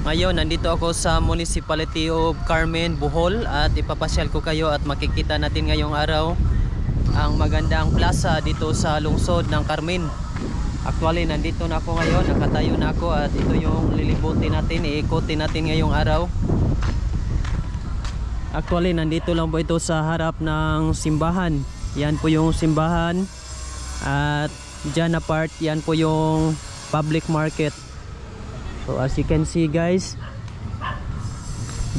Ngayon, nandito ako sa Municipality of Carmen, Bohol at ipapasyal ko kayo at makikita natin ngayong araw ang magandang plaza dito sa lungsod ng Carmen. Actually, nandito na ako ngayon, nakatayo na ako at ito yung lilibutin natin, iikutin natin ngayong araw. Actually, nandito lang po ito sa harap ng simbahan. Yan po yung simbahan at dyan na part, yan po yung public market. So as you can see guys,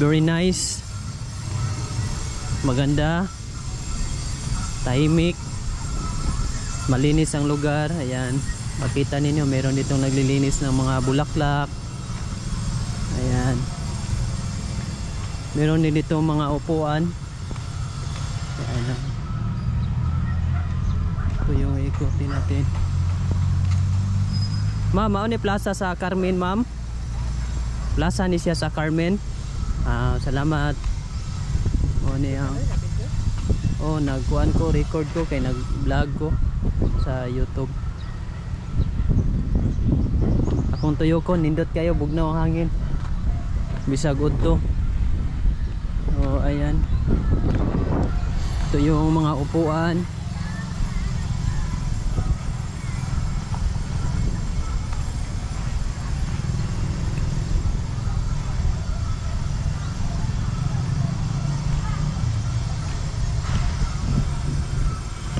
very nice, maganda, tahimik, malinis ang lugar. Ayan, makita ninyo meron ditong naglilinis ng mga bulaklak. Ayan, meron din dito mga upuan. Ayan, ito yung ikutin natin. Ma'am, ano ni plaza sa Carmen, ma'am? Plaza ni siya sa Carmen. Salamat. O niya. Oh, nagkuan ko, record ko kay nag-vlog ko sa YouTube. Akong tuyo ko, nindot kayo, bugnaw ang hangin. Bisag udto. Oh, ayan. Ito yung mga upuan.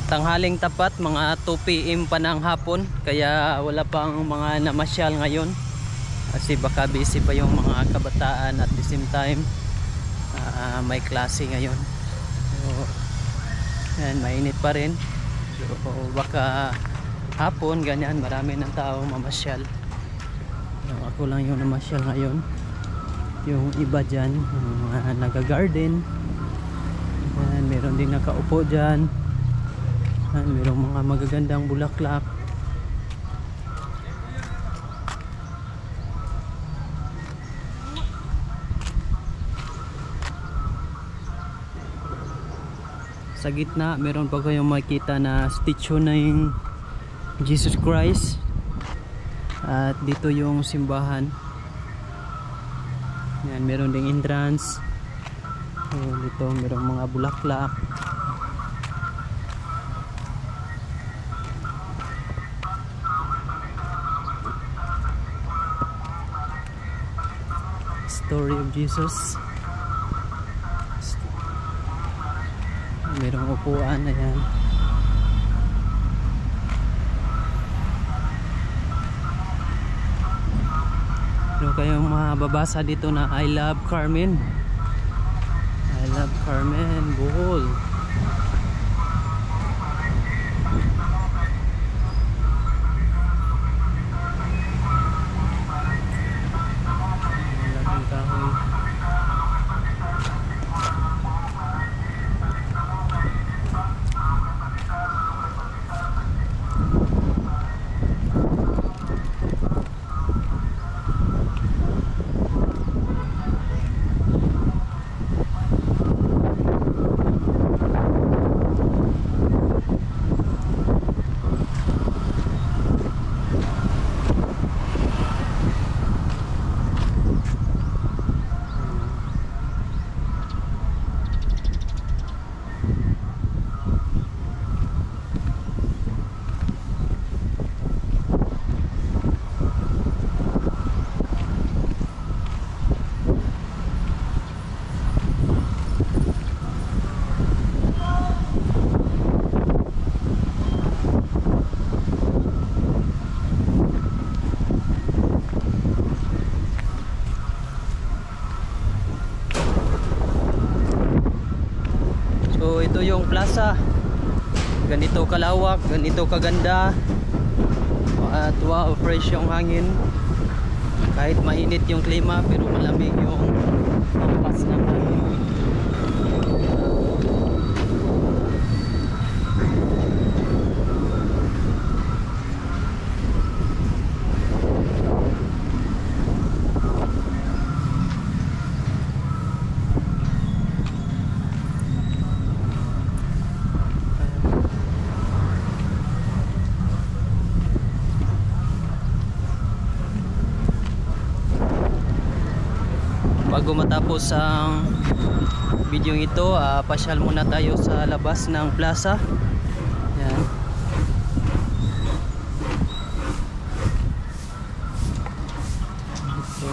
Tanghaling tapat, mga 2 PM pa ng hapon, kaya wala pang mga namasyal ngayon kasi baka busy pa yung mga kabataan at the same time may klase ngayon. So, yan, mainit pa rin. So, baka hapon ganyan marami ng tao mamasyal. So, ako lang yung namasyal ngayon. Yung iba dyan nag-garden. Meron din nakaupo dyan. Mayroong mga magagandang bulaklak. Sa gitna meron pa kayong makita na statue ng Jesus Christ. At dito yung simbahan. Yan, meron ding entrance. Dito merong mga bulaklak. Story of Jesus. Merong upuan. Ayan. Meron kayong mababasa dito na I love Carmen. I love Carmen, Bohol. So ito yung plaza, ganito kalawak, ganito kaganda at wow, fresh yung hangin. Kahit mainit yung klima pero malamig yung pampas ng hangin. bago matapos ang video ito, pasyal muna tayo sa labas ng plaza. Yan. Ito.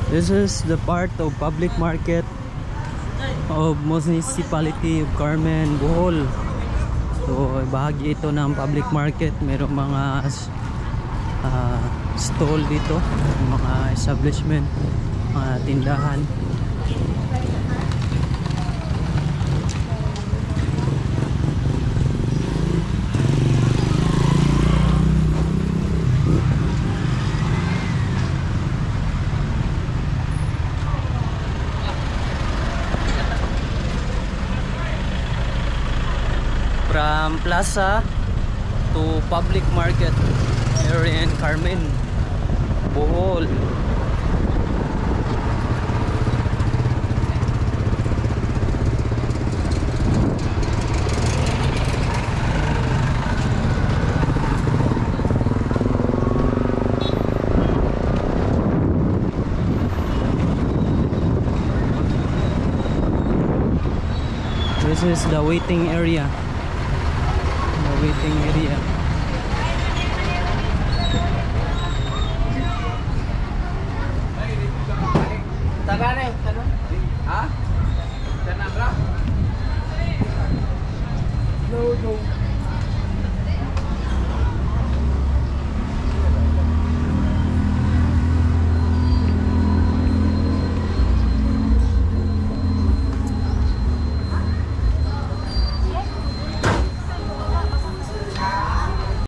This is the part of public market of Municipality of Carmen, Bohol. So bahagi ito ng public market. Merong mga stall dito, mga establishment, mga tindahan. From plaza to public market here in Carmen, Bohol. This is the waiting area. Waiting area.